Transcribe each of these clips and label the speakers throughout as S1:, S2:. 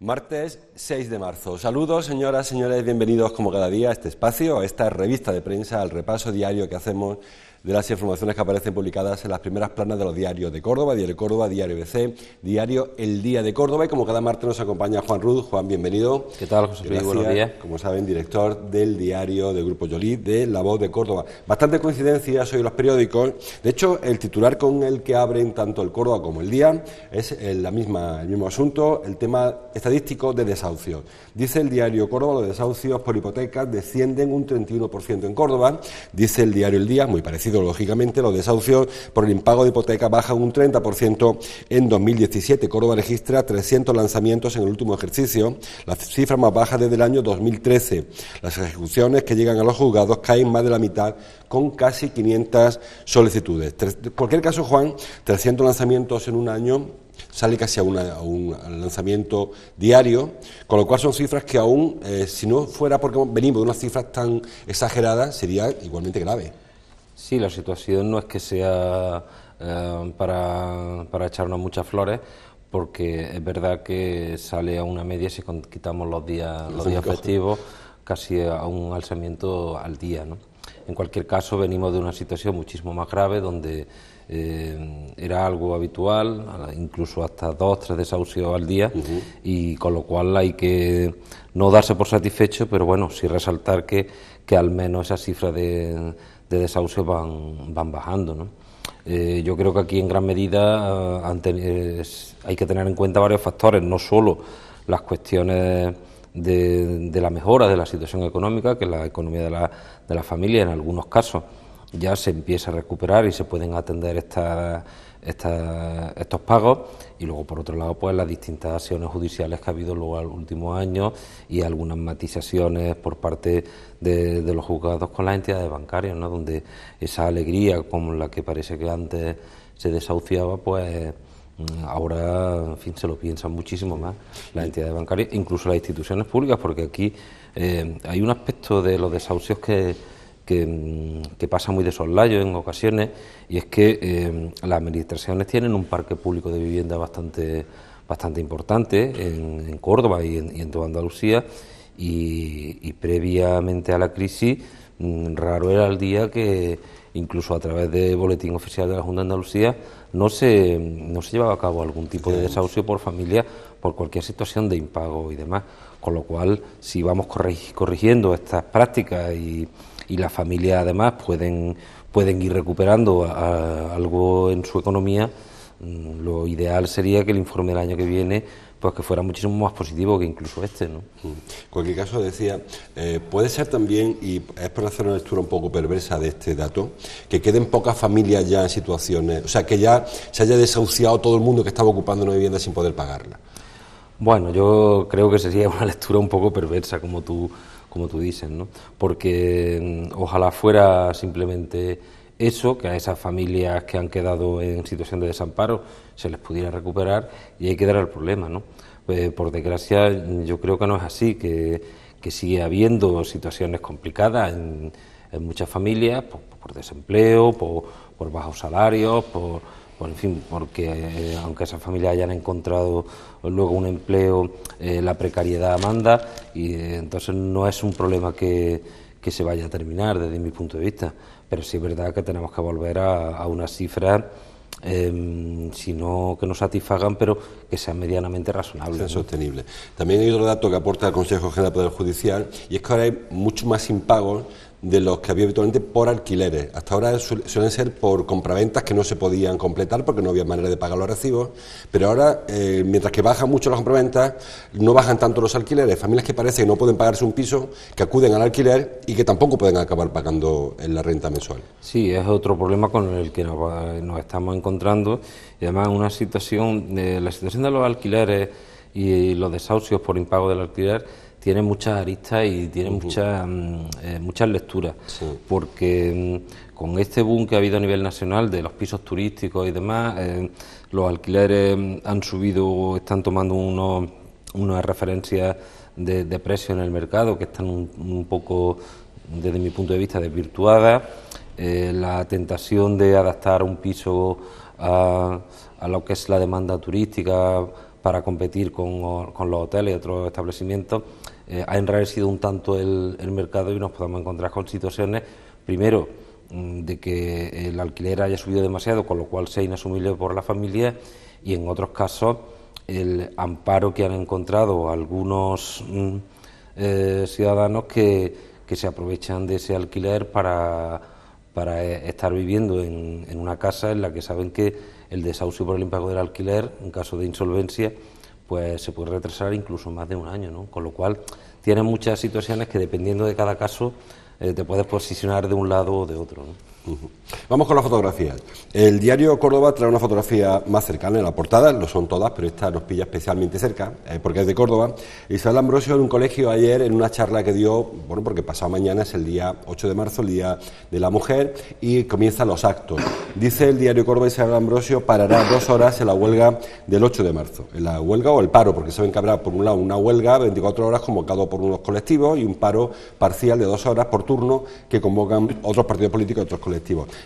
S1: Martes 6 de marzo. Saludos, señoras, señores, bienvenidos como cada día a este espacio, a esta revista de prensa, al repaso diario que hacemos de las informaciones que aparecen publicadas en las primeras planas de los diarios de Córdoba, Diario Córdoba, Diario ABC, Diario El Día de Córdoba, y como cada martes nos acompaña Juan Ruz. Juan, bienvenido.
S2: ¿Qué tal, José Luis? Buenos días.
S1: Como saben, director del diario del Grupo Joly, de La Voz de Córdoba. Bastante coincidencias hoy en los periódicos. De hecho, el titular con el que abren tanto el Córdoba como el Día es el mismo asunto, el tema estadístico de desahucios. Dice el diario Córdoba, los desahucios por hipotecas descienden un 31% en Córdoba. Dice el diario El Día, muy parecido lógicamente, los desahucios por el impago de hipoteca bajan un 30% en 2017. Córdoba registra 300 lanzamientos en el último ejercicio, la cifra más baja desde el año 2013. Las ejecuciones que llegan a los juzgados caen más de la mitad, con casi 500 solicitudes. En cualquier caso, Juan, 300 lanzamientos en un año sale casi a un lanzamiento diario, con lo cual son cifras que aún, si no fuera porque venimos de unas cifras tan exageradas, sería igualmente grave.
S2: Sí, la situación no es que sea para echarnos muchas flores, porque es verdad que sale a una media, si quitamos los días festivos, casi a un alzamiento al día, ¿no? En cualquier caso, venimos de una situación muchísimo más grave, donde era algo habitual, incluso hasta 2 o 3 desahucios al día, y con lo cual hay que no darse por satisfecho, pero bueno, sí resaltar que al menos esas cifras de desahucios van bajando, ¿no? Yo creo que aquí en gran medida hay que tener en cuenta varios factores, no solo las cuestiones de la mejora de la situación económica, que la economía de la familia en algunos casos ya se empieza a recuperar y se pueden atender estos pagos, y luego por otro lado pues las distintas acciones judiciales que ha habido luego en los últimos años y algunas matizaciones por parte de los juzgados con las entidades bancarias, ¿no? Donde esa alegría como la que parece que antes se desahuciaba, pues ahora, en fin, se lo piensan muchísimo más las entidades bancarias, incluso las instituciones públicas, porque aquí hay un aspecto de los desahucios que pasa muy de soslayo en ocasiones, y es que las administraciones tienen un parque público de vivienda bastante importante en Córdoba y en toda Andalucía, y previamente a la crisis raro era el día que incluso a través de boletín oficial de la Junta de Andalucía no se llevaba a cabo algún tipo de desahucio por familia por cualquier situación de impago y demás, con lo cual si vamos corrigiendo estas prácticas y las familias además pueden ir recuperando algo en su economía, lo ideal sería que el informe del año que viene pues que fuera muchísimo más positivo que incluso este, ¿no?
S1: En cualquier caso, decía, puede ser también, y es por hacer una lectura un poco perversa de este dato, que queden pocas familias ya en situaciones, o sea, que ya se haya desahuciado todo el mundo que estaba ocupando una vivienda sin poder pagarla.
S2: Bueno, yo creo que sería una lectura un poco perversa, como tú dices, ¿no? Porque ojalá fuera simplemente eso, que a esas familias que han quedado en situación de desamparo se les pudiera recuperar, y ahí quedará el problema, ¿no? Por desgracia, yo creo que no es así, que sigue habiendo situaciones complicadas en muchas familias, por desempleo, por bajos salarios, en fin, porque aunque esas familias hayan encontrado luego un empleo, la precariedad manda, y entonces no es un problema que se vaya a terminar desde mi punto de vista, pero sí es verdad que tenemos que volver a unas cifras, si no que nos satisfagan, pero que sean medianamente razonables,
S1: sean
S2: ¿no?
S1: Sostenibles. También hay otro dato que aporta el Consejo General del Poder Judicial, y es que ahora hay mucho más impagos de los que había habitualmente por alquileres. Hasta ahora suelen ser por compraventas que no se podían completar porque no había manera de pagar los recibos, pero ahora, mientras que bajan mucho las compraventas, no bajan tanto los alquileres. Familias que parece que no pueden pagarse un piso, que acuden al alquiler y que tampoco pueden acabar pagando en la renta mensual.
S2: Sí, es otro problema con el que nos estamos encontrando, y además la situación de los alquileres y los desahucios por impago del alquiler tiene muchas aristas y tiene muchas lecturas, sí. Porque con este boom que ha habido a nivel nacional de los pisos turísticos y demás, los alquileres han subido, están tomando unas referencias de precios en el mercado que están un poco, desde mi punto de vista, desvirtuadas. La tentación de adaptar un piso a lo que es la demanda turística para competir con los hoteles y otros establecimientos, ha enrarecido un tanto el mercado y nos podemos encontrar con situaciones, primero, de que el alquiler haya subido demasiado, con lo cual sea inasumible por la familia, y en otros casos el amparo que han encontrado algunos ciudadanos que se aprovechan de ese alquiler para estar viviendo en una casa en la que saben que el desahucio por el impago del alquiler, en caso de insolvencia, pues se puede retrasar incluso más de un año, ¿no? Con lo cual tiene muchas situaciones que, dependiendo de cada caso, te puedes posicionar de un lado o de otro, ¿no?
S1: Vamos con las fotografías. El diario Córdoba trae una fotografía más cercana en la portada, lo son todas, pero esta nos pilla especialmente cerca, porque es de Córdoba. Isabel Ambrosio en un colegio ayer, en una charla que dio, bueno, porque pasado mañana es el día 8 de marzo, el Día de la Mujer, y comienzan los actos. Dice el diario Córdoba, Isabel Ambrosio parará 2 horas en la huelga del 8 de marzo. En la huelga o el paro, porque saben que habrá, por un lado, una huelga 24 horas convocado por unos colectivos y un paro parcial de 2 horas por turno que convocan otros partidos políticos y otros colectivos.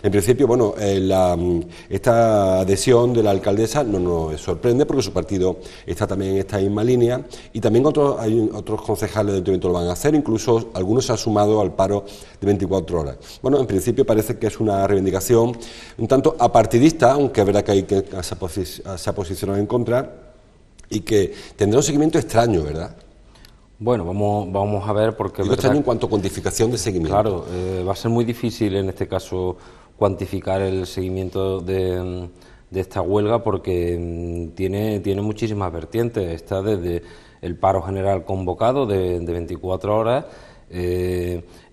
S1: En principio, bueno, esta adhesión de la alcaldesa no nos sorprende porque su partido está también en esta misma línea y también hay otros concejales del ayuntamiento lo van a hacer, incluso algunos se han sumado al paro de 24 horas. Bueno, en principio parece que es una reivindicación un tanto apartidista, aunque es verdad que hay que se ha posicionado en contra y que tendrá un seguimiento extraño, ¿verdad?
S2: Bueno, vamos a ver, porque...
S1: Digo extraño en cuanto a cuantificación de seguimiento.
S2: Claro, va a ser muy difícil en este caso cuantificar el seguimiento de esta huelga, porque tiene muchísimas vertientes. Está desde el paro general convocado de 24 horas,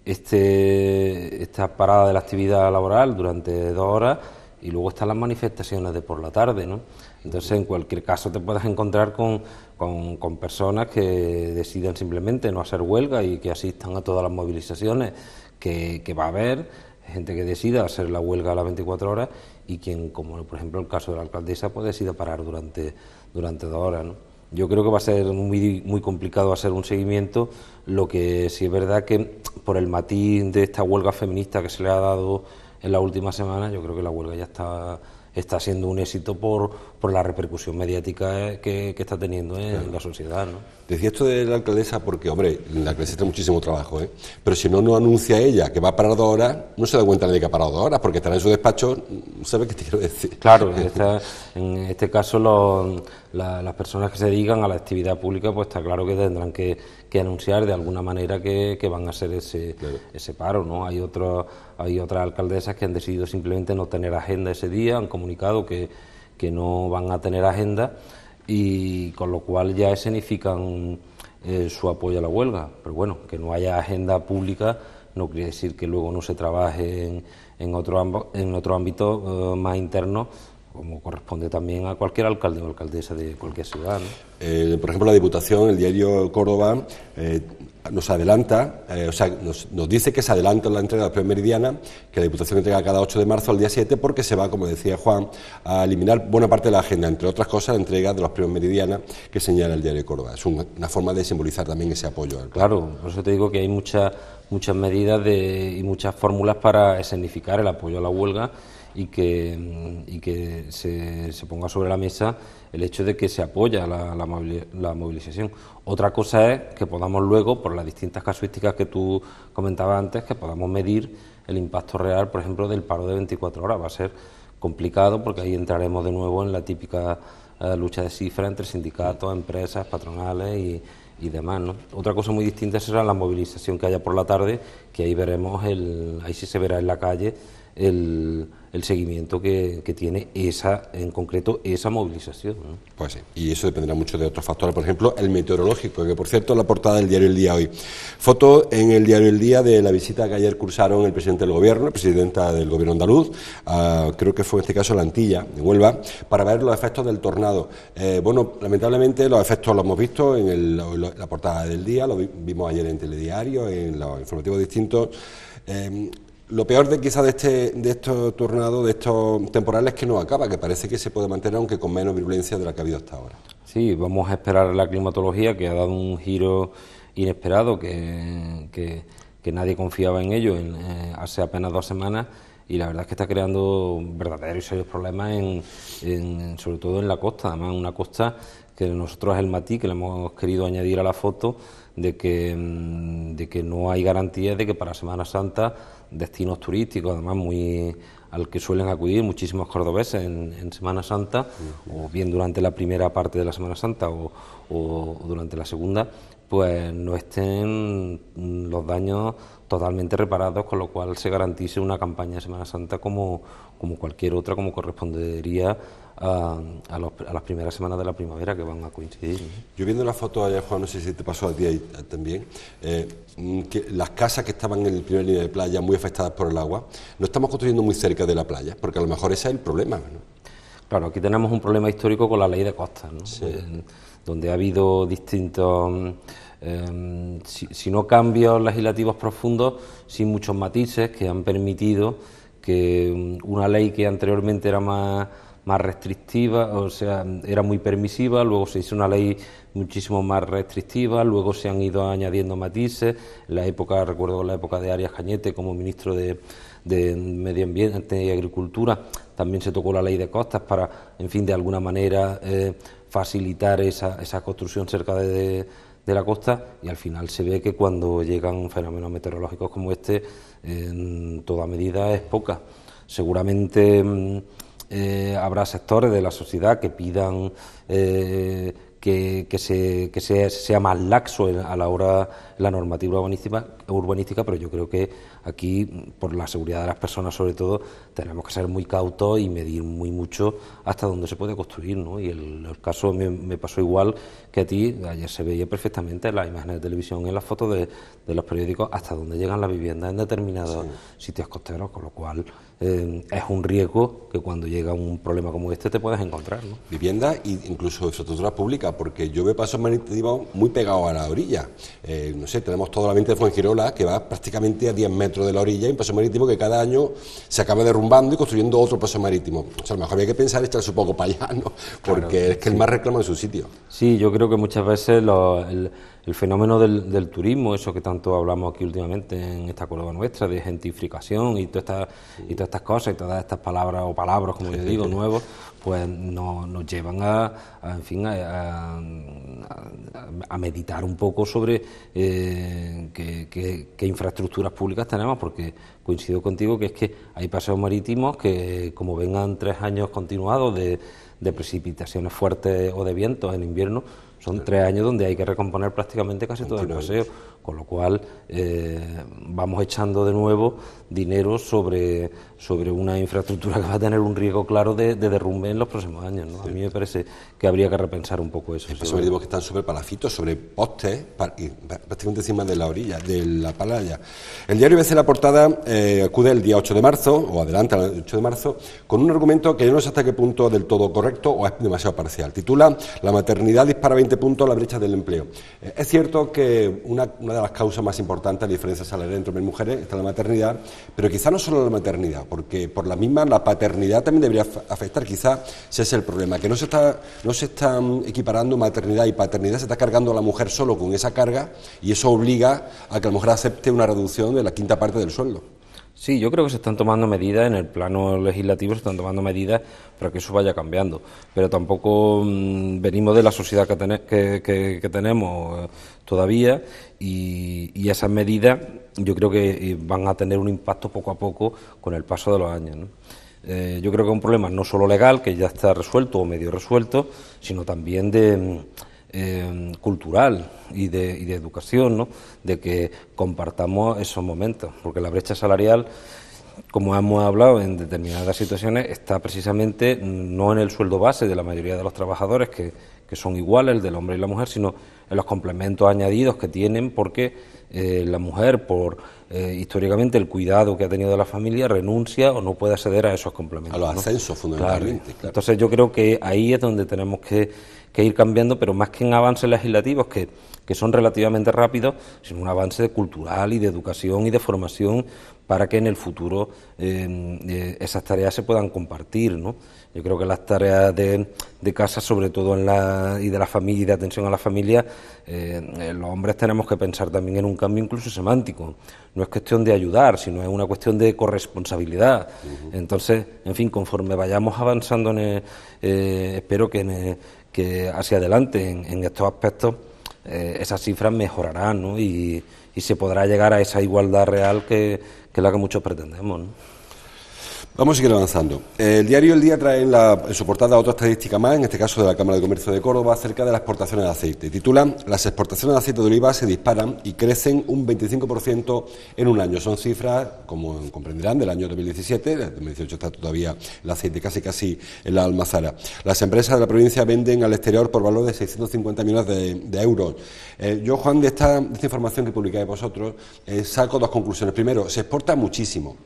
S2: esta parada de la actividad laboral durante 2 horas, y luego están las manifestaciones de por la tarde, ¿no? Entonces, en cualquier caso te puedes encontrar con personas que decidan simplemente no hacer huelga y que asistan a todas las movilizaciones que va a haber, gente que decida hacer la huelga a las 24 horas y quien, como por ejemplo el caso de la alcaldesa, pues decida parar durante 2 horas, ¿no? Yo creo que va a ser muy complicado hacer un seguimiento. Lo que sí es verdad que, por el matiz de esta huelga feminista que se le ha dado en la última semana, yo creo que la huelga ya está siendo un éxito por la repercusión mediática que está teniendo en la sociedad, ¿no?
S1: Decía esto de la alcaldesa porque, hombre, la alcaldesa tiene muchísimo trabajo, pero si no anuncia ella que va a parar 2 horas, no se da cuenta nadie que ha parado 2 horas, porque estará en su despacho, ¿sabe qué te quiero decir?
S2: Claro, en este caso las personas que se dedican a la actividad pública, pues está claro que tendrán que anunciar de alguna manera que van a hacer ese paro, ¿no? Hay otras alcaldesas que han decidido simplemente no tener agenda ese día, han comunicado que no van a tener agenda, y con lo cual ya escenifican su apoyo a la huelga. Pero bueno, que no haya agenda pública no quiere decir que luego no se trabaje en otro ámbito más interno, como corresponde también a cualquier alcalde o alcaldesa de cualquier ciudad, ¿no?
S1: Por ejemplo, la Diputación, el diario Córdoba, nos adelanta, nos dice que se adelanta la entrega de la Premio Meridiana, que la Diputación entrega cada 8 de marzo al día 7, porque se va, como decía Juan, a eliminar buena parte de la agenda, entre otras cosas, la entrega de los Premios Meridiana que señala el diario Córdoba. Es una forma de simbolizar también ese apoyo.
S2: Claro, por eso te digo que hay muchas medidas y muchas fórmulas para escenificar el apoyo a la huelga, y que se ponga sobre la mesa el hecho de que se apoya la movilización. Otra cosa es que podamos luego, por las distintas casuísticas que tú comentabas antes, que podamos medir el impacto real, por ejemplo, del paro de 24 horas. Va a ser complicado porque ahí entraremos de nuevo en la típica lucha de cifras entre sindicatos, empresas, patronales y demás, ¿no? Otra cosa muy distinta será la movilización que haya por la tarde, que ahí veremos, ahí sí se verá en la calle el seguimiento que tiene en concreto esa movilización, ¿no?
S1: Pues sí, y eso dependerá mucho de otros factores, por ejemplo, el meteorológico, que por cierto es la portada del diario El Día hoy. Foto en el diario El Día de la visita que ayer cursaron el presidente del Gobierno, la presidenta del Gobierno andaluz, creo que fue en este caso la Antilla, en Huelva, para ver los efectos del tornado. Bueno, lamentablemente los efectos los hemos visto en la portada del día, lo vimos ayer en Telediario, en los informativos distintos. Lo peor quizás de estos tornados, de estos temporales, es que no acaba, que parece que se puede mantener, aunque con menos virulencia de la que ha habido hasta ahora.
S2: Sí, vamos a esperar la climatología, que ha dado un giro inesperado, que nadie confiaba en ello hace apenas 2 semanas, y la verdad es que está creando verdaderos y serios problemas sobre todo en la costa, además una costa que nosotros es el matiz que le hemos querido añadir a la foto de que no hay garantías de que para Semana Santa destinos turísticos, además al que suelen acudir muchísimos cordobeses en Semana Santa, o bien durante la primera parte de la Semana Santa o durante la segunda, pues no estén los daños totalmente reparados, con lo cual se garantice una campaña de Semana Santa como cualquier otra, como correspondería a las primeras semanas de la primavera que van a coincidir, ¿no?
S1: Yo viendo la foto allá, Juan, no sé si te pasó a ti ahí también, que las casas que estaban en el primer línea de playa muy afectadas por el agua, no estamos construyendo muy cerca de la playa, porque a lo mejor ese es el problema, ¿no?
S2: Claro, aquí tenemos un problema histórico con la ley de costas, ¿no?
S1: Sí.
S2: Donde ha habido distintos, si no cambios legislativos profundos, sí muchos matices que han permitido que una ley que anteriormente era más restrictiva, o sea, era muy permisiva, luego se hizo una ley muchísimo más restrictiva, luego se han ido añadiendo matices. En la época, recuerdo la época de Arias Cañete como ministro de Medio Ambiente y Agricultura, también se tocó la ley de costas para, en fin, de alguna manera facilitar esa construcción cerca de la costa, y al final se ve que cuando llegan fenómenos meteorológicos como este, en toda medida es poca. Seguramente habrá sectores de la sociedad que pidan que sea más laxo a la hora la normativa urbanística, pero yo creo que aquí, por la seguridad de las personas sobre todo, tenemos que ser muy cautos y medir muy mucho hasta dónde se puede construir, ¿no? Y el caso me pasó igual que a ti. Ayer se veía perfectamente en las imágenes de televisión y en las fotos de los periódicos hasta dónde llegan las viviendas en determinados sitios costeros, con lo cual es un riesgo que cuando llega un problema como este te puedes encontrar, ¿no?
S1: Vivienda e incluso infraestructura pública, porque yo veo pasos marítimos muy pegados a la orilla. No sé, tenemos toda la mente de Fuengirola, que va prácticamente a 10 metros de la orilla, y un paso marítimo que cada año se acaba derrumbando y construyendo otro paso marítimo. O sea, a lo mejor había que pensar echarse un poco para allá, ¿no? Porque claro, es que el mar reclama en su sitio.
S2: Sí, yo creo que muchas veces el fenómeno del turismo, eso que tanto hablamos aquí últimamente en esta Córdoba nuestra, de gentrificación y todas estas cosas y todas estas palabras o palabras, como yo digo, nuevos, pues nos llevan a meditar un poco sobre qué infraestructuras públicas tenemos, porque coincido contigo que es que hay paseos marítimos que, como vengan 3 años continuados de precipitaciones fuertes o de vientos en invierno, son 3 años donde hay que recomponer prácticamente casi todo el paseo, con lo cual vamos echando de nuevo dinero sobre una infraestructura que va a tener un riesgo claro de derrumbe en los próximos años, ¿no? A mí me parece que habría que repensar un poco eso.
S1: Pasos marítimos que están sobre palafitos, sobre postes, y prácticamente encima de la orilla, de la playa. El diario ABC, la portada, acude el día 8 de marzo, o adelanta el 8 de marzo, con un argumento que yo no sé hasta qué punto es del todo correcto o es demasiado parcial. Titula: La maternidad dispara 20 puntos la brecha del empleo. Es cierto que una de las causas más importantes de la diferencia salarial entre hombres y mujeres está la maternidad, pero quizá no solo la maternidad, porque por la misma la paternidad también debería afectar. Quizá ese es el problema, que no se están equiparando maternidad y paternidad, se está cargando a la mujer solo con esa carga, y eso obliga a que la mujer acepte una reducción de la 1/5 parte del sueldo.
S2: Sí, yo creo que se están tomando medidas en el plano legislativo, se están tomando medidas para que eso vaya cambiando, pero tampoco venimos de la sociedad que tenemos todavía, y esas medidas yo creo que van a tener un impacto poco a poco con el paso de los años, ¿no? Yo creo que es un problema no solo legal, que ya está resuelto o medio resuelto, sino también cultural y de educación, ¿no? De que compartamos esos momentos, porque la brecha salarial, como hemos hablado en determinadas situaciones, está precisamente no en el sueldo base de la mayoría de los trabajadores, que son iguales, el del hombre y la mujer, sino en los complementos añadidos que tienen, porque la mujer, por históricamente el cuidado que ha tenido de la familia, renuncia o no puede acceder a esos complementos.
S1: A los ascensos, fundamentalmente. Claro.
S2: Entonces yo creo que ahí es donde tenemos que ir cambiando, pero más que en avances legislativos que son relativamente rápidos, sino un avance cultural y de educación y de formación para que en el futuro esas tareas se puedan compartir, ¿no? Yo creo que las tareas de casa, sobre todo y de la familia y de atención a la familia, los hombres tenemos que pensar también en un cambio incluso semántico. no es cuestión de ayudar, sino es una cuestión de corresponsabilidad. Entonces, en fin, conforme vayamos avanzando, espero que hacia adelante en estos aspectos, esas cifras mejorarán, ¿no? Y se podrá llegar a esa igualdad real que es la que muchos pretendemos, ¿no?
S1: Vamos a seguir avanzando. El diario El Día trae en su portada otra estadística más, en este caso de la Cámara de Comercio de Córdoba, acerca de las exportaciones de aceite. Titula: las exportaciones de aceite de oliva se disparan y crecen un 25% en un año. Son cifras, como comprenderán, del año 2017, en 2018 está todavía el aceite casi en la almazara. Las empresas de la provincia venden al exterior por valor de 650 millones de euros. Yo, Juan, de esta información que publicáis vosotros, saco dos conclusiones. Primero, se exporta muchísimo,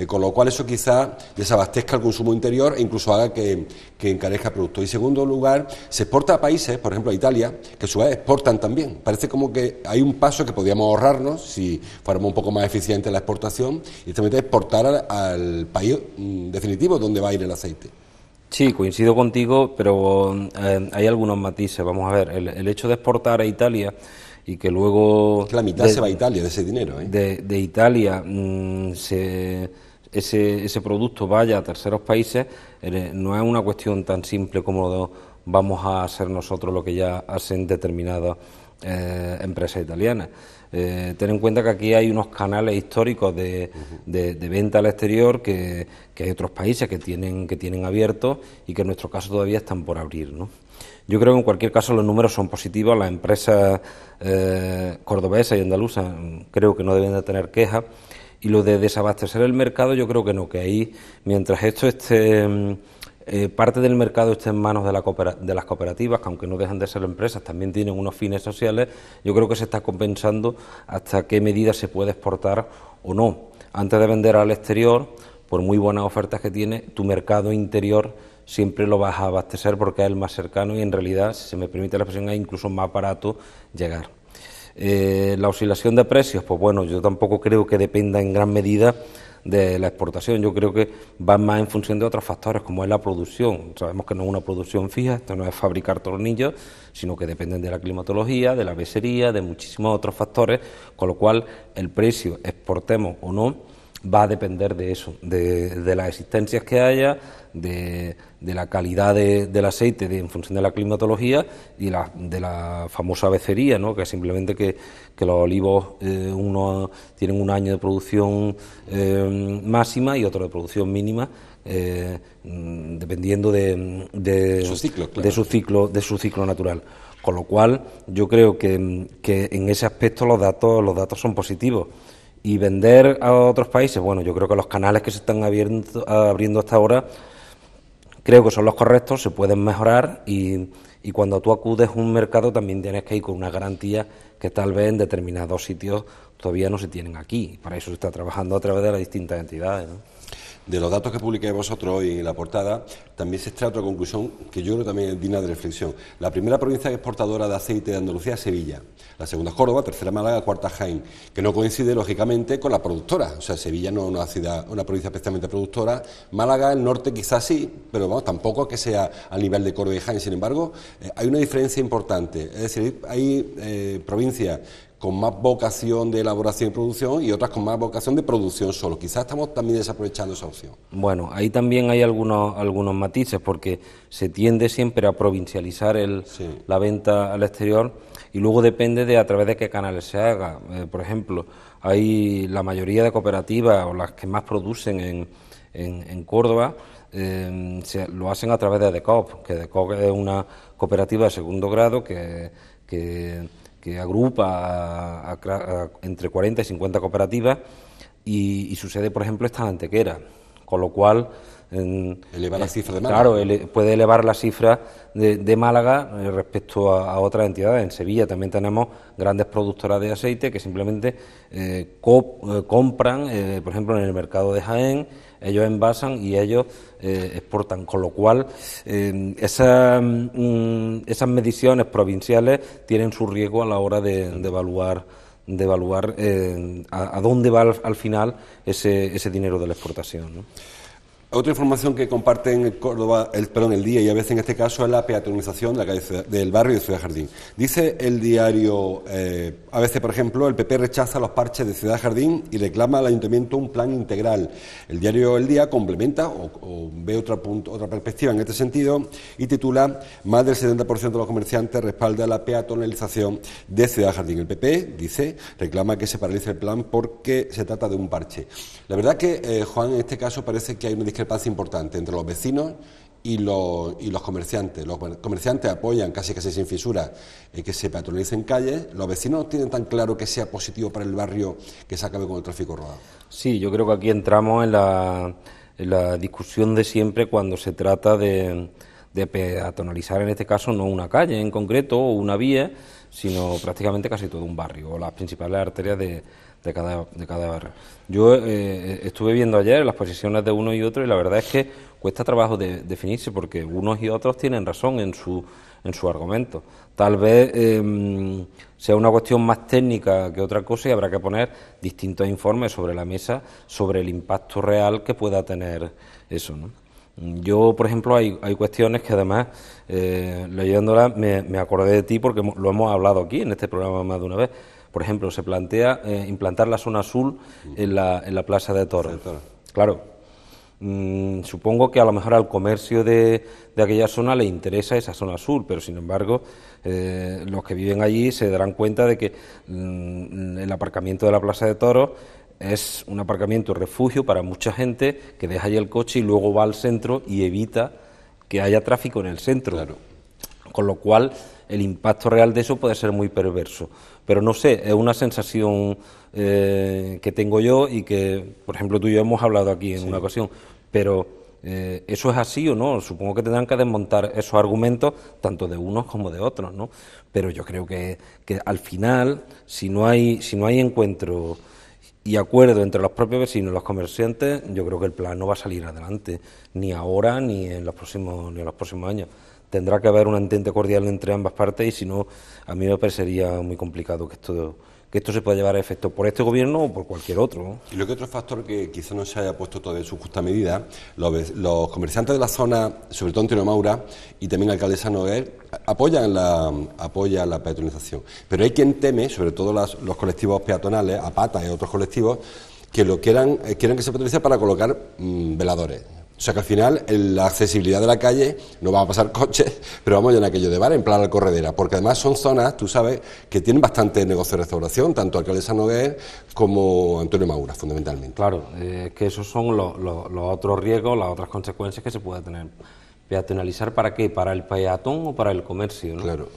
S1: con lo cual eso quizá desabastezca el consumo interior e incluso haga que encarezca productos. Y en segundo lugar, se exporta a países, por ejemplo a Italia, que a su vez exportan también. Parece como que hay un paso que podríamos ahorrarnos si fuéramos un poco más eficientes en la exportación, y justamente exportar al país definitivo donde va a ir el aceite.
S2: Sí, coincido contigo, pero hay algunos matices. Vamos a ver, el hecho de exportar a Italia y que luego...
S1: Es que la mitad se va a Italia de ese dinero, ¿eh?
S2: De Italia ese producto vaya a terceros países, no es una cuestión tan simple como vamos a hacer nosotros lo que ya hacen determinadas empresas italianas. Ten en cuenta que aquí hay unos canales históricos de venta al exterior que hay otros países que tienen abiertos y que en nuestro caso todavía están por abrir, ¿no? Yo creo que en cualquier caso los números son positivos. Las empresas cordobesas y andaluzas creo que no deben de tener quejas. Y lo de desabastecer el mercado, yo creo que no, que ahí, mientras esto esté, parte del mercado esté en manos de las cooperativas, que aunque no dejan de ser empresas, también tienen unos fines sociales, yo creo que se está compensando hasta qué medida se puede exportar o no. Antes de vender al exterior, por muy buenas ofertas que tiene, tu mercado interior siempre lo vas a abastecer porque es el más cercano y en realidad, si se me permite la expresión, es incluso más barato llegar. La oscilación de precios, pues bueno, yo tampoco creo que dependa en gran medida de la exportación. Yo creo que va más en función de otros factores, como es la producción. Sabemos que no es una producción fija, esto no es fabricar tornillos, sino que dependen de la climatología, de la besería, de muchísimos otros factores, con lo cual el precio, exportemos o no, va a depender de eso, de las existencias que haya, de la calidad del aceite en función de la climatología y de la famosa becería, ¿no? Que es simplemente que los olivos unos tienen un año de producción máxima y otro de producción mínima, dependiendo de su ciclo natural. Con lo cual yo creo que en ese aspecto los datos son positivos. Y vender a otros países, bueno, yo creo que los canales que se están abriendo hasta ahora creo que son los correctos, se pueden mejorar y cuando tú acudes a un mercado también tienes que ir con una garantía que tal vez en determinados sitios todavía no se tienen aquí. Para eso se está trabajando a través de las distintas entidades, ¿no?
S1: De los datos que publiqué vosotros hoy en la portada, también se extrae otra conclusión que yo creo también es digna de reflexión. La primera provincia exportadora de aceite de Andalucía es Sevilla, la segunda es Córdoba, tercera Málaga, cuarta Jaén, que no coincide lógicamente con la productora. O sea, Sevilla no es una provincia especialmente productora, Málaga, el norte quizás sí, pero vamos, tampoco que sea al nivel de Córdoba y Jaén. Sin embargo, hay una diferencia importante, es decir, hay provincias con más vocación de elaboración y producción y otras con más vocación de producción solo. Quizás estamos también desaprovechando esa opción.
S2: Bueno, ahí también hay algunos matices, porque se tiende siempre a provincializar la venta al exterior y luego depende de a través de qué canales se haga. Por ejemplo, hay la mayoría de cooperativas o las que más producen en Córdoba lo hacen a través de DECOOP, que DECOOP es una cooperativa de segundo grado que agrupa a entre 40 y 50 cooperativas y su sede, por ejemplo, está en Antequera, con lo cual...
S1: eleva la cifra de Málaga.
S2: Claro, puede elevar la cifra de Málaga respecto a otras entidades. En Sevilla también tenemos grandes productoras de aceite que simplemente compran, por ejemplo, en el mercado de Jaén, ellos envasan y ellos exportan, con lo cual esas mediciones provinciales tienen su riesgo a la hora de evaluar a dónde va al final ese dinero de la exportación, ¿no?
S1: Otra información que comparten el Córdoba, el Día y a veces en este caso es la peatonalización de la calle del barrio de Ciudad Jardín. Dice el diario, a veces por ejemplo, el PP rechaza los parches de Ciudad Jardín y reclama al Ayuntamiento un plan integral. El diario El Día complementa o ve otra perspectiva en este sentido y titula: más del 70% de los comerciantes respalda la peatonalización de Ciudad Jardín. El PP, dice, reclama que se paralice el plan porque se trata de un parche. La verdad que, Juan, en este caso parece que hay una discrepancia importante entre los vecinos y los comerciantes. Los comerciantes apoyan casi sin fisura que se peatonalicen calles. Los vecinos no tienen tan claro que sea positivo para el barrio que se acabe con el tráfico rodado.
S2: Sí, yo creo que aquí entramos en la discusión de siempre cuando se trata de peatonalizar, en este caso, no una calle en concreto o una vía, sino prácticamente casi todo un barrio o las principales arterias de cada barrio. Yo estuve viendo ayer las posiciones de uno y otro y la verdad es que cuesta trabajo definirse porque unos y otros tienen razón en su argumento. Tal vez sea una cuestión más técnica que otra cosa y habrá que poner distintos informes sobre la mesa sobre el impacto real que pueda tener eso, ¿no? Yo, por ejemplo, hay cuestiones que además, leyéndolas, me acordé de ti porque lo hemos hablado aquí en este programa más de una vez. Por ejemplo, se plantea implantar la zona azul en la Plaza de Toros. Claro, supongo que a lo mejor al comercio de aquella zona le interesa esa zona azul, pero sin embargo los que viven allí se darán cuenta de que el aparcamiento de la Plaza de Toros es un aparcamiento refugio para mucha gente que deja allí el coche y luego va al centro y evita que haya tráfico en el centro. Claro. Con lo cual el impacto real de eso puede ser muy perverso. Pero no sé, es una sensación que tengo yo y que, por ejemplo, tú y yo hemos hablado aquí en una ocasión, pero ¿eso es así o no? Supongo que tendrán que desmontar esos argumentos, tanto de unos como de otros, ¿no? Pero yo creo que al final, si no hay encuentro y acuerdo entre los propios vecinos y los comerciantes, yo creo que el plan no va a salir adelante, ni ahora ni en los próximos años. Tendrá que haber un entente cordial entre ambas partes y si no, a mí me parecería muy complicado que esto se pueda llevar a efecto por este gobierno o por cualquier otro, ¿no?
S1: Y lo que otro factor que quizá no se haya puesto todo en su justa medida, los comerciantes de la zona, sobre todo Antonio Maura y también Alcaldesa Noguer, apoyan la peatonalización. Pero hay quien teme, sobre todo los colectivos peatonales, APATA y otros colectivos, que quieran que se peatonalice para colocar veladores. O sea que al final la accesibilidad de la calle no va a pasar coches, pero vamos ya en aquello de bar, en plan la corredera, porque además son zonas, tú sabes, que tienen bastante negocio de restauración, tanto Alcaldesa Noguer como Antonio Maura, fundamentalmente.
S2: Claro, que esos son los otros riesgos, las otras consecuencias que se puede tener. ¿Peatonalizar para qué? ¿Para el peatón o para el comercio, ¿no?
S1: Claro.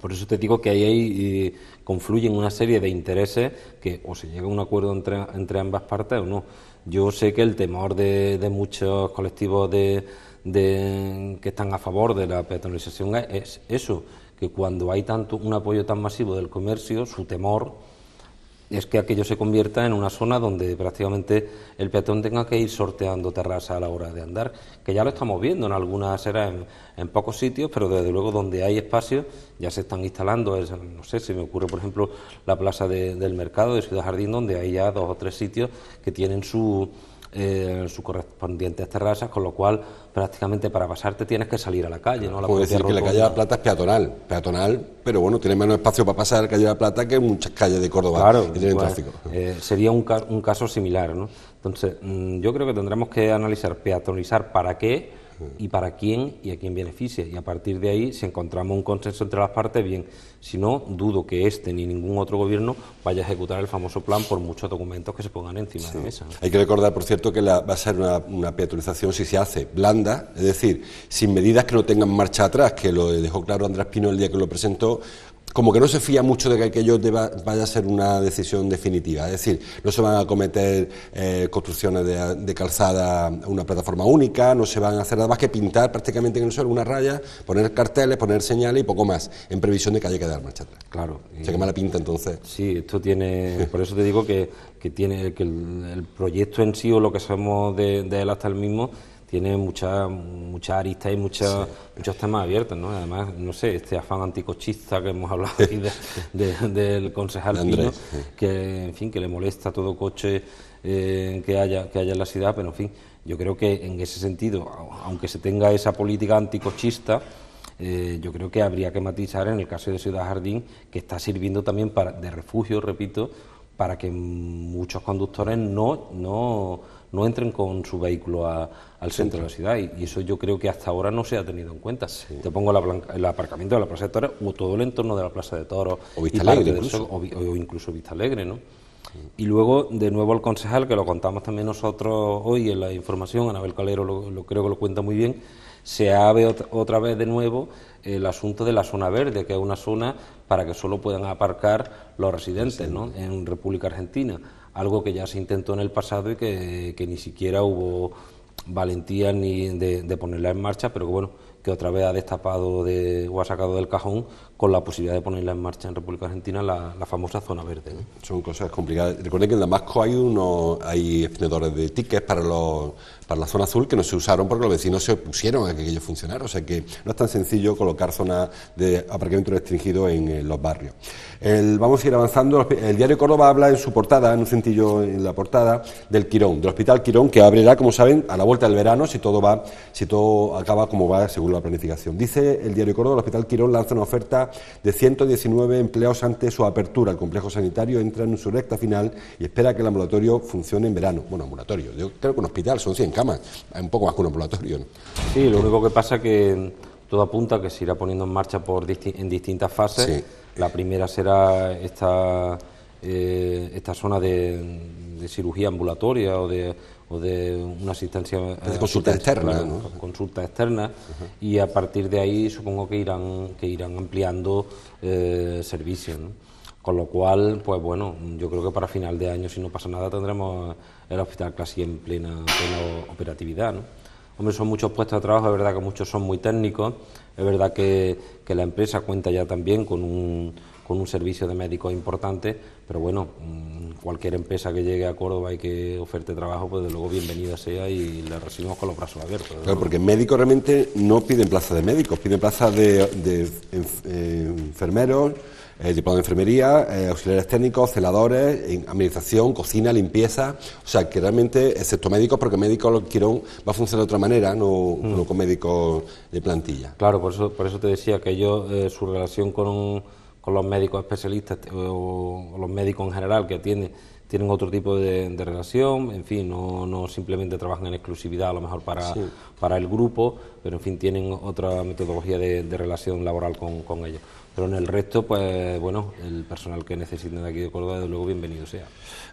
S2: Por eso te digo que ahí confluyen una serie de intereses que o se llega a un acuerdo entre ambas partes o no. Yo sé que el temor de muchos colectivos que están a favor de la peatonalización es eso, que cuando hay un apoyo tan masivo del comercio, su temor es que aquello se convierta en una zona donde prácticamente el peatón tenga que ir sorteando terraza a la hora de andar, que ya lo estamos viendo en algunas aceras en pocos sitios, pero desde luego donde hay espacio ya se están instalando, no sé, se me ocurre por ejemplo la plaza del mercado de Ciudad Jardín, donde hay ya 2 o 3 sitios que tienen sus correspondientes terrazas, con lo cual prácticamente para pasarte tienes que salir a la calle, ¿no?
S1: Puedo decir que la calle de la Plata es peatonal, pero bueno, tiene menos espacio para pasar la calle de la Plata que muchas calles de Córdoba,
S2: claro,
S1: que tienen tráfico.
S2: Sería un caso similar, ¿no? Entonces, yo creo que tendremos que analizar peatonalizar para qué y para quién y a quién beneficia, y a partir de ahí, si encontramos un consenso entre las partes, bien. Si no, dudo que este ni ningún otro gobierno vaya a ejecutar el famoso plan por muchos documentos que se pongan encima de la mesa, ¿no?
S1: Hay que recordar, por cierto, que va a ser una peatonalización, si se hace, blanda, es decir, sin medidas que no tengan marcha atrás, que lo dejó claro Andrés Pino el día que lo presentó. Como que no se fía mucho de que aquello vaya a ser una decisión definitiva, es decir, no se van a cometer construcciones de calzada, una plataforma única, no se van a hacer nada más que pintar prácticamente en el suelo una raya, poner carteles, poner señales y poco más, en previsión de que haya que dar marcha atrás.
S2: Claro.
S1: O sea, que mala pinta entonces.
S2: Sí, esto tiene, por eso te digo que el proyecto en sí o lo que sabemos de él hasta el mismo tiene muchas aristas y muchos temas abiertos, ¿no? Además, no sé, este afán anticochista que hemos hablado aquí del concejal Pino, que en fin, que le molesta todo coche que haya en la ciudad, pero en fin, Yo creo que en ese sentido, aunque se tenga esa política anticochista, yo creo que habría que matizar en el caso de Ciudad Jardín, que está sirviendo también de refugio, repito, para que muchos conductores no entren con su vehículo al centro de la ciudad, y eso yo creo que hasta ahora no se ha tenido en cuenta. Sí. Te pongo el aparcamiento de la Plaza de Toros o todo el entorno de la Plaza de Toros
S1: o Vista Alegre, incluso.
S2: O incluso Vista Alegre, ¿no? Y luego, de nuevo, el concejal, que lo contamos también nosotros hoy en la información, Anabel Calero creo que lo cuenta muy bien, se abre otra vez de nuevo el asunto de la zona verde, que es una zona para que solo puedan aparcar los residentes, ¿no?, en República Argentina, algo que ya se intentó en el pasado y que ni siquiera hubo valentía ni de ponerla en marcha, pero que bueno, que otra vez ha destapado o ha sacado del cajón con la posibilidad de ponerla en marcha en República Argentina, la famosa zona verde, ¿no?
S1: Son cosas complicadas. Recuerden que en Damasco hay expendedores de tickets para la zona azul que no se usaron porque los vecinos se opusieron a que aquello funcionara. O sea que no es tan sencillo colocar zonas de aparcamiento restringido en los barrios. Vamos a ir avanzando. El diario Córdoba habla en su portada, en un cintillo en la portada, del Quirón, del Hospital Quirón, que abrirá, como saben, a la vuelta del verano, si todo acaba como va según la planificación. Dice el diario Córdoba: el Hospital Quirón lanza una oferta de 119 empleados ante su apertura. El complejo sanitario entra en su recta final y espera que el ambulatorio funcione en verano. Bueno, ambulatorio, yo creo que un hospital son 100 camas, es un poco más que un ambulatorio, ¿no?
S2: Sí, lo único que pasa es que todo apunta a que se irá poniendo en marcha en distintas fases. Sí. La primera será esta zona de cirugía ambulatoria o de una asistencia
S1: de consulta externa, ¿no?
S2: Consulta externa. Y a partir de ahí supongo que irán ampliando servicios, ¿no? Con lo cual, pues bueno, yo creo que para final de año, si no pasa nada, tendremos el hospital casi en plena operatividad, ¿no? Hombre, son muchos puestos de trabajo, es verdad que muchos son muy técnicos, es verdad que la empresa cuenta ya también con un servicio de médicos importante, pero bueno, cualquier empresa que llegue a Córdoba y que oferte trabajo, pues de luego bienvenida sea y la recibimos con los brazos abiertos.
S1: Claro, porque médicos realmente no piden plaza de médicos, piden plaza de enfermeros, diploma de enfermería, auxiliares técnicos, celadores, administración, cocina, limpieza. O sea, que realmente, excepto médicos, porque médicos Quirón va a funcionar de otra manera, no con médicos de plantilla.
S2: Claro, por eso te decía que ellos, su relación con los médicos especialistas o los médicos en general que tienen otro tipo de relación, en fin, no simplemente trabajan en exclusividad a lo mejor para el grupo, pero en fin, tienen otra metodología de relación laboral con ellos. Pero en el resto, pues bueno, el personal que necesiten de aquí de Córdoba, desde luego, bienvenido sea.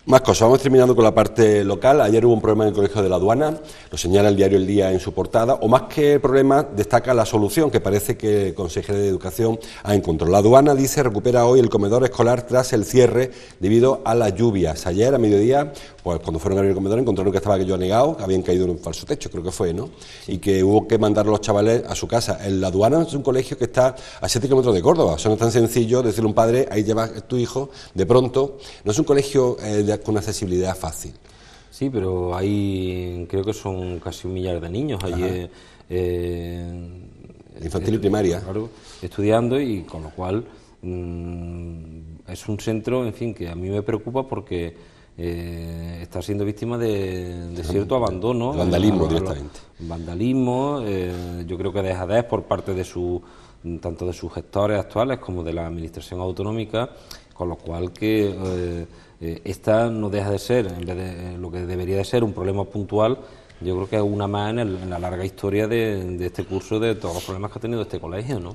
S1: Más cosas, vamos terminando con la parte local. Ayer hubo un problema en el Colegio de la Aduana, lo señala el diario El Día en su portada, o más que el problema, destaca la solución que parece que el consejero de Educación ha encontrado. La Aduana, dice, recupera hoy el comedor escolar tras el cierre debido a las lluvias. Ayer, a mediodía, pues cuando fueron a abrir el comedor, encontraron que estaba aquello anegado, que habían caído en un falso techo, creo que fue, ¿no? Y que hubo que mandar a los chavales a su casa. La Aduana es un colegio que está a 7 kilómetros de Córdoba. O sea, no es tan sencillo decirle a un padre, ahí llevas tu hijo, de pronto. No es un colegio con accesibilidad fácil.
S2: Sí, pero creo que son casi 1 millar de niños allí.
S1: Infantil y primaria.
S2: Claro, estudiando, y con lo cual es un centro, en fin, que a mí me preocupa porque está siendo víctima de cierto abandono.
S1: Vandalismo directamente.
S2: Vandalismo, yo creo que dejadez por parte tanto de sus gestores actuales como de la administración autonómica, con lo cual que esta no deja de ser, en vez de lo que debería de ser un problema puntual, yo creo que es una más en la larga historia de este curso, de todos los problemas que ha tenido este colegio, ¿no?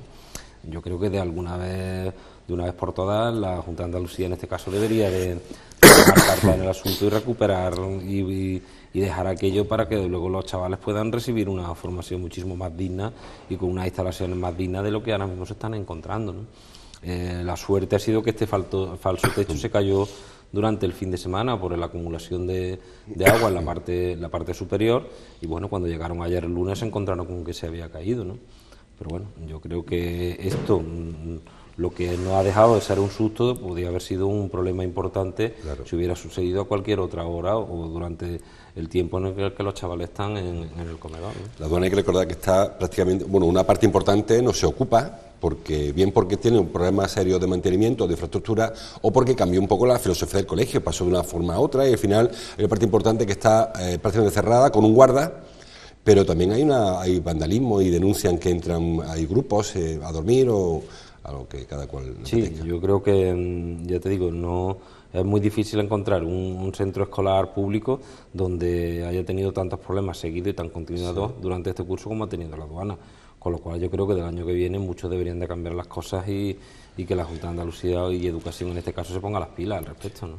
S2: Yo creo que de una vez por todas, la Junta de Andalucía en este caso debería de tomar carta en el asunto y recuperar y dejar aquello para que luego los chavales puedan recibir una formación muchísimo más digna y con unas instalaciones más dignas de lo que ahora mismo se están encontrando, ¿no? La suerte ha sido que este falso techo se cayó durante el fin de semana por la acumulación de agua en la parte superior, y bueno, cuando llegaron ayer el lunes se encontraron con que se había caído, ¿no? Pero bueno, yo creo que esto, lo que no ha dejado de ser un susto, podría haber sido un problema importante, claro, si hubiera sucedido a cualquier otra hora o durante el tiempo en el que los chavales están en el comedor, ¿no?
S1: La Aduana, hay que recordar que está prácticamente, bueno, una parte importante no se ocupa, porque bien porque tiene un problema serio de mantenimiento, de infraestructura, o porque cambió un poco la filosofía del colegio, pasó de una forma a otra y al final hay una parte importante que está prácticamente cerrada con un guarda, pero también hay vandalismo y denuncian que entran, hay grupos a dormir o a lo que cada cual
S2: sí,
S1: tenga.
S2: yo creo que, ya te digo, no es muy difícil encontrar un centro escolar público donde haya tenido tantos problemas seguidos y tan continuados durante este curso como ha tenido la aduana, con lo cual yo creo que del año que viene muchos deberían de cambiar las cosas y que la Junta de Andalucía y Educación en este caso se ponga las pilas al respecto, ¿no?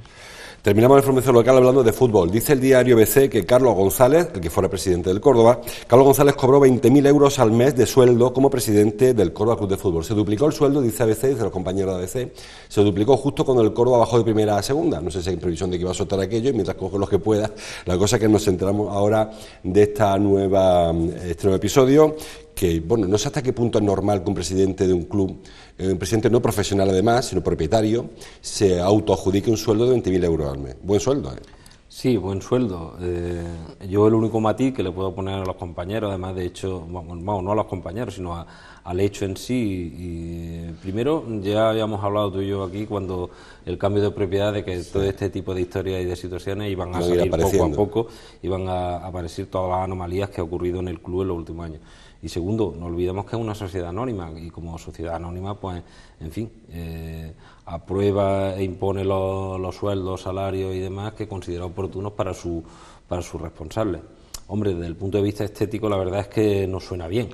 S1: Terminamos la información local hablando de fútbol. Dice el diario ABC que Carlos González, el que fuera presidente del Córdoba, Carlos González cobró 20.000 euros al mes de sueldo como presidente del Córdoba Club de Fútbol. Se duplicó el sueldo, dice ABC, dice los compañeros de ABC, se duplicó justo cuando el Córdoba bajó de primera a segunda. No sé si hay previsión de que iba a soltar aquello y mientras coge los que pueda. La cosa es que nos centramos ahora de este nuevo episodio, que bueno, no sé hasta qué punto es normal que un presidente de un club, un presidente no profesional además, sino propietario, se autoadjudique un sueldo de 20.000 euros al mes. Buen sueldo, ¿eh?
S2: Sí, buen sueldo. Yo el único matiz que le puedo poner a los compañeros, además de hecho, vamos, no a los compañeros, sino al hecho en sí. Y primero, ya habíamos hablado tú y yo aquí cuando el cambio de propiedad, de que todo este tipo de historias y de situaciones iban a salir poco a poco, iban a aparecer todas las anomalías que ha ocurrido en el club en los últimos años. Y segundo, no olvidemos que es una sociedad anónima y como sociedad anónima, pues, en fin, aprueba e impone los sueldos, salarios y demás que considera oportunos para sus responsables. Hombre, desde el punto de vista estético, la verdad es que no suena bien,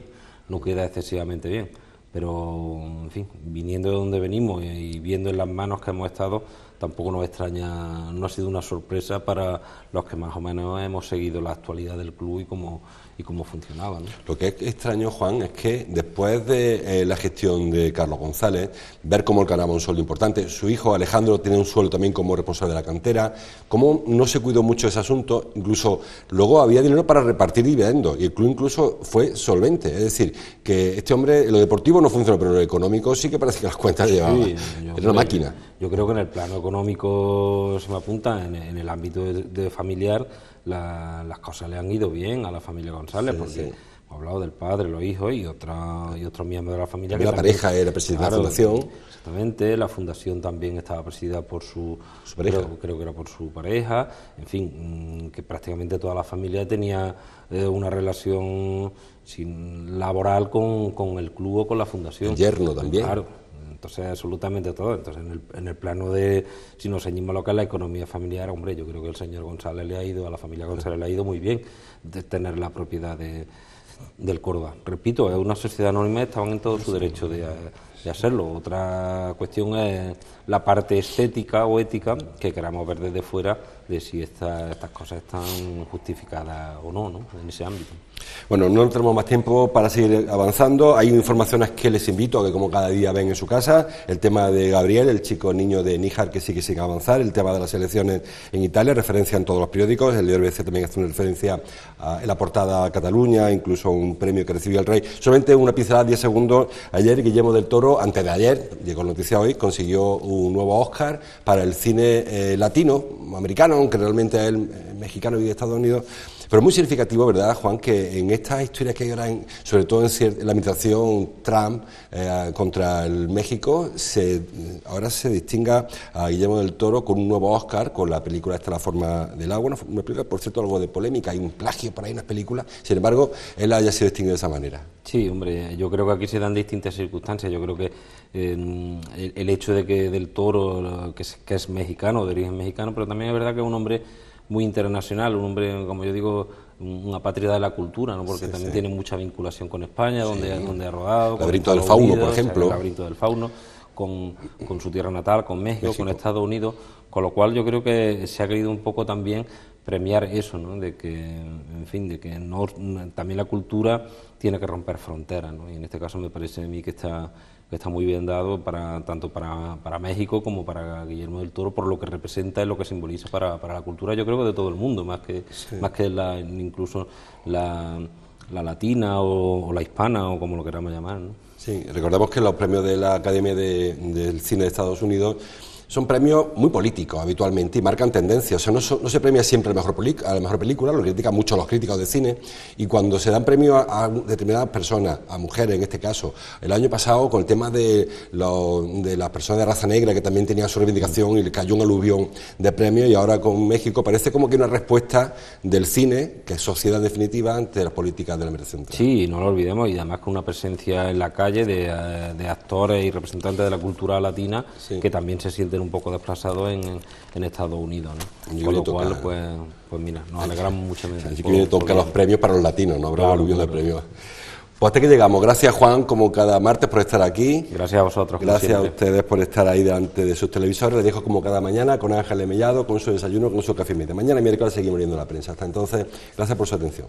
S2: no queda excesivamente bien, pero, en fin, viniendo de donde venimos y viendo en las manos que hemos estado, tampoco nos extraña, no ha sido una sorpresa para los que más o menos hemos seguido la actualidad del club y cómo funcionaba, ¿no?
S1: Lo que es extraño, Juan, es que después de la gestión de Carlos González, ver cómo él ganaba un sueldo importante, su hijo Alejandro tiene un sueldo también como responsable de la cantera, cómo no se cuidó mucho ese asunto, incluso luego había dinero para repartir dividendos y el club incluso fue solvente, es decir, que este hombre, lo deportivo no funcionó, pero lo económico sí que parece que las cuentas llevaba, era una máquina.
S2: Yo creo que en el plano económico se me apunta, en el ámbito de familiar, las cosas le han ido bien a la familia González, sí, porque hemos hablado del padre, los hijos y otros miembros de la familia.
S1: También la pareja era presidenta de la fundación.
S2: Exactamente, la fundación también estaba presidida por su pareja. Creo que era por su pareja, en fin, que prácticamente toda la familia tenía una relación laboral con el club o con la fundación.
S1: El yerno también.
S2: Claro. Entonces, absolutamente todo. Entonces, en el plano de, si nos ceñimos a lo que es la economía familiar, hombre, yo creo que el señor González a la familia González le ha ido muy bien de tener la propiedad del Córdoba. Repito, es una sociedad anónima, estaban en todo su derecho de hacerlo. Otra cuestión es la parte estética o ética que queramos ver desde fuera de si estas cosas están justificadas o no, en ese ámbito.
S1: Bueno, no tenemos más tiempo para seguir avanzando. Hay informaciones que les invito a que como cada día ven en su casa. El tema de Gabriel, el niño de Níjar, que sí que sigue a avanzar. El tema de las elecciones en Italia, referencia en todos los periódicos. El diario BBC también hace una referencia en la portada a Cataluña, incluso un premio que recibió el rey. Solamente una pincelada, 10 segundos. Ayer Guillermo del Toro, antes de ayer, llegó la noticia hoy, consiguió un nuevo Oscar para el cine latino, americano, aunque realmente es mexicano y de Estados Unidos. Pero es muy significativo, ¿verdad, Juan?, que en estas historias que hay ahora, sobre todo en la administración Trump contra el México, ahora se distinga a Guillermo del Toro con un nuevo Oscar, con la película esta La forma del agua, una película, por cierto, algo de polémica, hay un plagio por ahí en las películas, sin embargo, él haya sido distinguido de esa manera.
S2: Sí, hombre, yo creo que aquí se dan distintas circunstancias. Yo creo que el hecho de que del Toro, que es mexicano, de origen mexicano, pero también es verdad que es un hombre muy internacional, un hombre, como yo digo, una patria de la cultura, ¿no? Porque también tiene mucha vinculación con España, donde ha rodado.
S1: El Laberinto del Fauno, por ejemplo.
S2: El Laberinto del Fauno, con su tierra natal, con México, con Estados Unidos, con lo cual yo creo que se ha querido un poco también premiar eso, ¿no? De que, en fin, de que también la cultura tiene que romper fronteras, ¿no? Y en este caso me parece a mí que está muy bien dado tanto para México como para Guillermo del Toro, por lo que representa y lo que simboliza para la cultura, yo creo que de todo el mundo, más que incluso la latina o la hispana, o como lo queramos llamar, ¿no?
S1: Sí, recordamos que los premios de la Academia del Cine de Estados Unidos son premios muy políticos habitualmente y marcan tendencias. O sea, no se premia siempre a la mejor película, lo critican mucho los críticos de cine, y cuando se dan premios a determinadas personas, a mujeres en este caso, el año pasado con el tema de las personas de raza negra, que también tenían su reivindicación y le cayó un aluvión de premios, y ahora con México parece como que una respuesta del cine, que es sociedad definitiva, ante las políticas de la América Central.
S2: Sí, no lo olvidemos, y además con una presencia en la calle de actores y representantes de la cultura latina, sí, que también se sienten un poco desplazados en Estados Unidos, ¿no? Con lo cual, pues mira, nos alegramos mucho.
S1: Así que viene toca los premios para los latinos, no habrá aluvión de premios. Pues hasta que llegamos. Gracias, Juan, como cada martes, por estar aquí.
S2: Gracias a vosotros.
S1: Gracias a ustedes por estar ahí delante de sus televisores. Les dejo como cada mañana con Ángeles Mellado, con su desayuno, con su café. Mañana miércoles seguimos leyendo la prensa. Hasta entonces, gracias por su atención.